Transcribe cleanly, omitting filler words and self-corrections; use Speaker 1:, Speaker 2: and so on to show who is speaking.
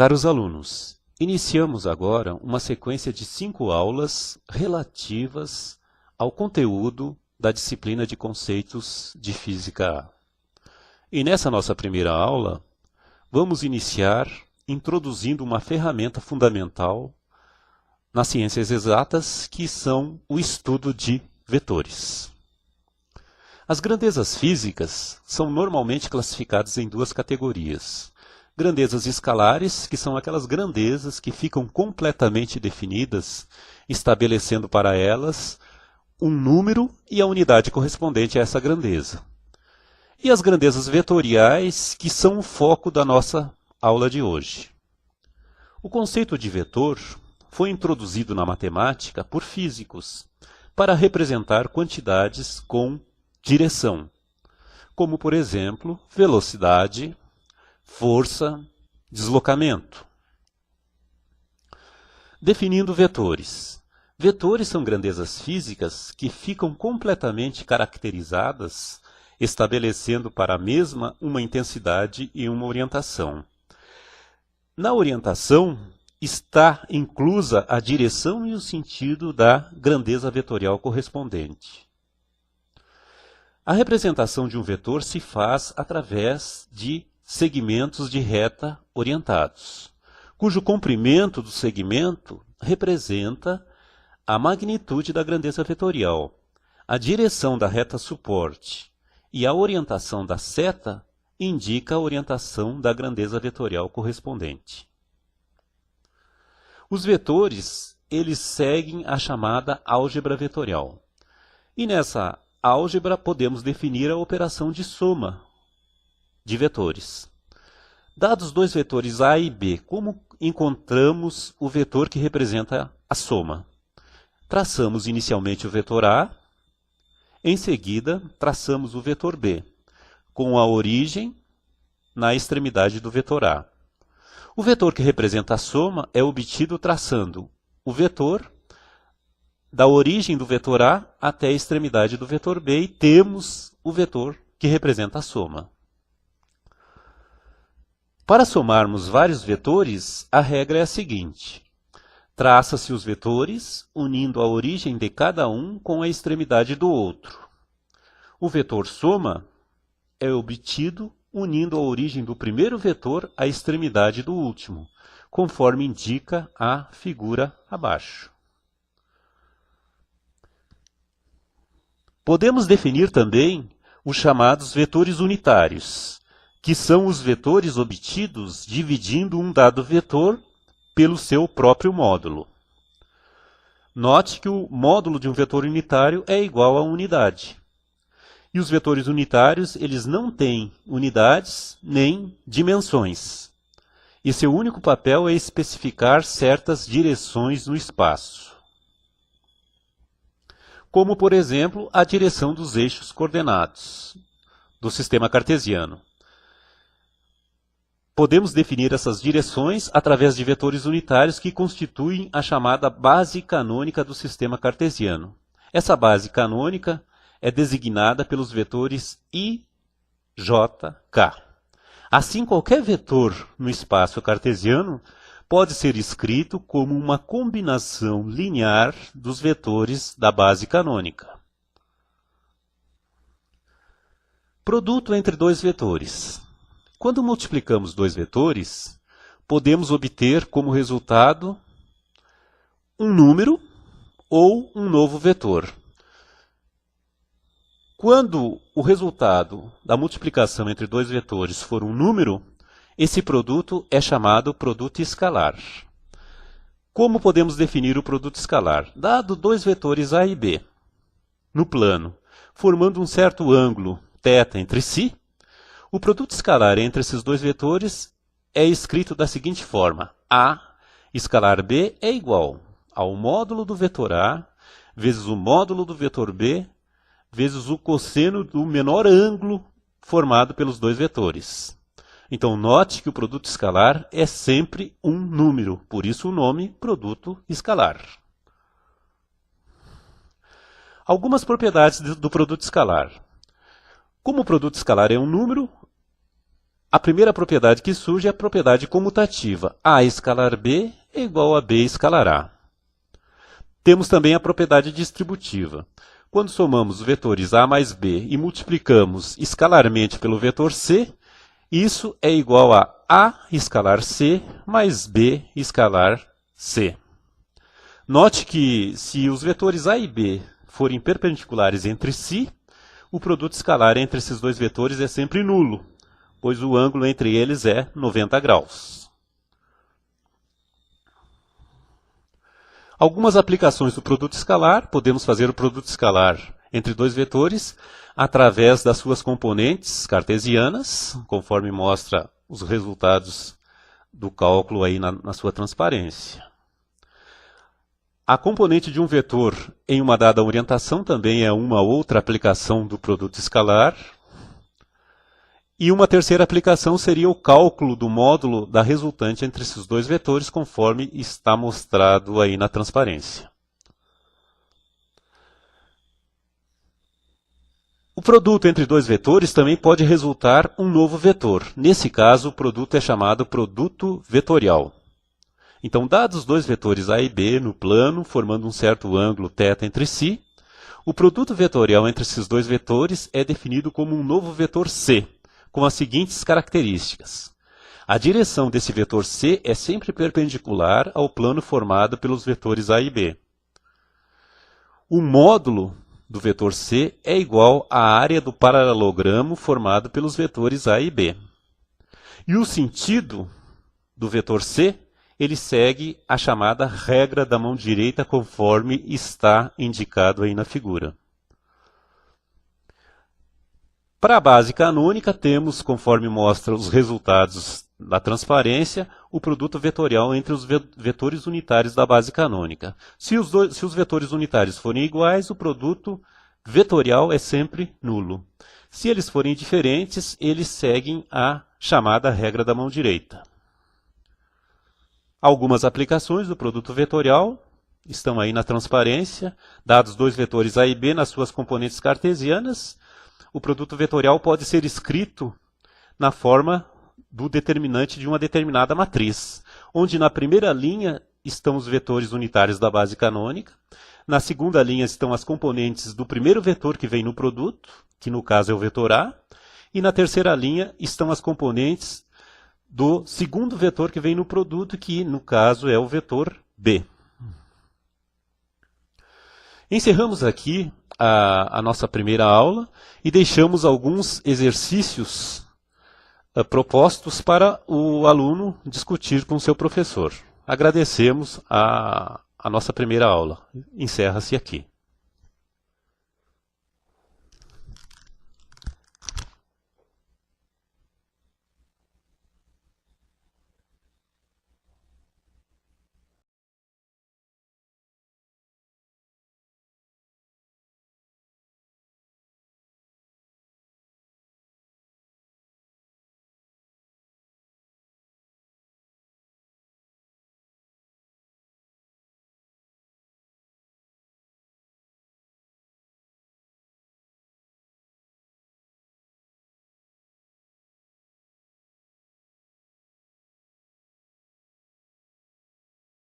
Speaker 1: Caros alunos, iniciamos agora uma sequência de 5 aulas relativas ao conteúdo da disciplina de conceitos de Física A. E nessa nossa primeira aula, vamos iniciar introduzindo uma ferramenta fundamental nas ciências exatas, que são o estudo de vetores. As grandezas físicas são normalmente classificadas em 2 categorias. Grandezas escalares, que são aquelas grandezas que ficam completamente definidas, estabelecendo para elas um número e a unidade correspondente a essa grandeza. E as grandezas vetoriais, que são o foco da nossa aula de hoje. O conceito de vetor foi introduzido na matemática por físicos para representar quantidades com direção, como, por exemplo, velocidade, força, deslocamento. Definindo vetores. Vetores são grandezas físicas que ficam completamente caracterizadas, estabelecendo para a mesma uma intensidade e uma orientação. Na orientação está inclusa a direção e o sentido da grandeza vetorial correspondente. A representação de um vetor se faz através de segmentos de reta orientados, cujo comprimento do segmento representa a magnitude da grandeza vetorial, a direção da reta suporte e a orientação da seta indica a orientação da grandeza vetorial correspondente. Os vetores, eles seguem a chamada álgebra vetorial. E nessa álgebra podemos definir a operação de soma de vetores. Dados 2 vetores A e B, como encontramos o vetor que representa a soma? Traçamos inicialmente o vetor A, em seguida traçamos o vetor B, com a origem na extremidade do vetor A. O vetor que representa a soma é obtido traçando o vetor da origem do vetor A até a extremidade do vetor B e temos o vetor que representa a soma. Para somarmos vários vetores, a regra é a seguinte. Traça-se os vetores, unindo a origem de cada um com a extremidade do outro. O vetor soma é obtido unindo a origem do primeiro vetor à extremidade do último, conforme indica a figura abaixo. Podemos definir também os chamados vetores unitários, que são os vetores obtidos dividindo um dado vetor pelo seu próprio módulo. Note que o módulo de um vetor unitário é igual a unidade. E os vetores unitários, eles não têm unidades nem dimensões. E seu único papel é especificar certas direções no espaço. Como, por exemplo, a direção dos eixos coordenados do sistema cartesiano. Podemos definir essas direções através de vetores unitários que constituem a chamada base canônica do sistema cartesiano. Essa base canônica é designada pelos vetores I, J, K. Assim, qualquer vetor no espaço cartesiano pode ser escrito como uma combinação linear dos vetores da base canônica. Produto entre 2 vetores. Quando multiplicamos 2 vetores, podemos obter como resultado um número ou um novo vetor. Quando o resultado da multiplicação entre 2 vetores for um número, esse produto é chamado produto escalar. Como podemos definir o produto escalar? Dado 2 vetores A e B no plano, formando um certo ângulo θ entre si, o produto escalar entre esses 2 vetores é escrito da seguinte forma. A escalar B é igual ao módulo do vetor A vezes o módulo do vetor B vezes o cosseno do menor ângulo formado pelos 2 vetores. Então, note que o produto escalar é sempre um número, por isso o nome produto escalar. Algumas propriedades do produto escalar. Como o produto escalar é um número, A primeira propriedade que surge é a propriedade comutativa. A escalar B é igual a B escalar A. Temos também a propriedade distributiva. Quando somamos os vetores A mais B e multiplicamos escalarmente pelo vetor C, isso é igual a A escalar C mais B escalar C. Note que se os vetores A e B forem perpendiculares entre si, o produto escalar entre esses dois vetores é sempre nulo, pois o ângulo entre eles é 90 graus. Algumas aplicações do produto escalar: podemos fazer o produto escalar entre dois vetores através das suas componentes cartesianas, conforme mostra os resultados do cálculo aí na sua transparência. A componente de um vetor em uma dada orientação também é uma outra aplicação do produto escalar. E uma terceira aplicação seria o cálculo do módulo da resultante entre esses dois vetores, conforme está mostrado aí na transparência. O produto entre dois vetores também pode resultar um novo vetor. Nesse caso, o produto é chamado produto vetorial. Então, dados os dois vetores A e B no plano, formando um certo ângulo θ entre si, o produto vetorial entre esses dois vetores é definido como um novo vetor C, com as seguintes características. A direção desse vetor C é sempre perpendicular ao plano formado pelos vetores A e B. O módulo do vetor C é igual à área do paralelogramo formado pelos vetores A e B. E o sentido do vetor C, ele segue a chamada regra da mão direita, conforme está indicado aí na figura. Para a base canônica, temos, conforme mostra os resultados da transparência, o produto vetorial entre os vetores unitários da base canônica. Se os vetores unitários forem iguais, o produto vetorial é sempre nulo. Se eles forem diferentes, eles seguem a chamada regra da mão direita. Algumas aplicações do produto vetorial estão aí na transparência. Dados dois vetores A e B nas suas componentes cartesianas, o produto vetorial pode ser escrito na forma do determinante de uma determinada matriz, onde na primeira linha estão os vetores unitários da base canônica, na segunda linha estão as componentes do primeiro vetor que vem no produto, que no caso é o vetor A, e na terceira linha estão as componentes do segundo vetor que vem no produto, que no caso é o vetor B. Encerramos aqui a nossa primeira aula e deixamos alguns exercícios propostos para o aluno discutir com seu professor. Agradecemos a nossa primeira aula. Encerra-se aqui.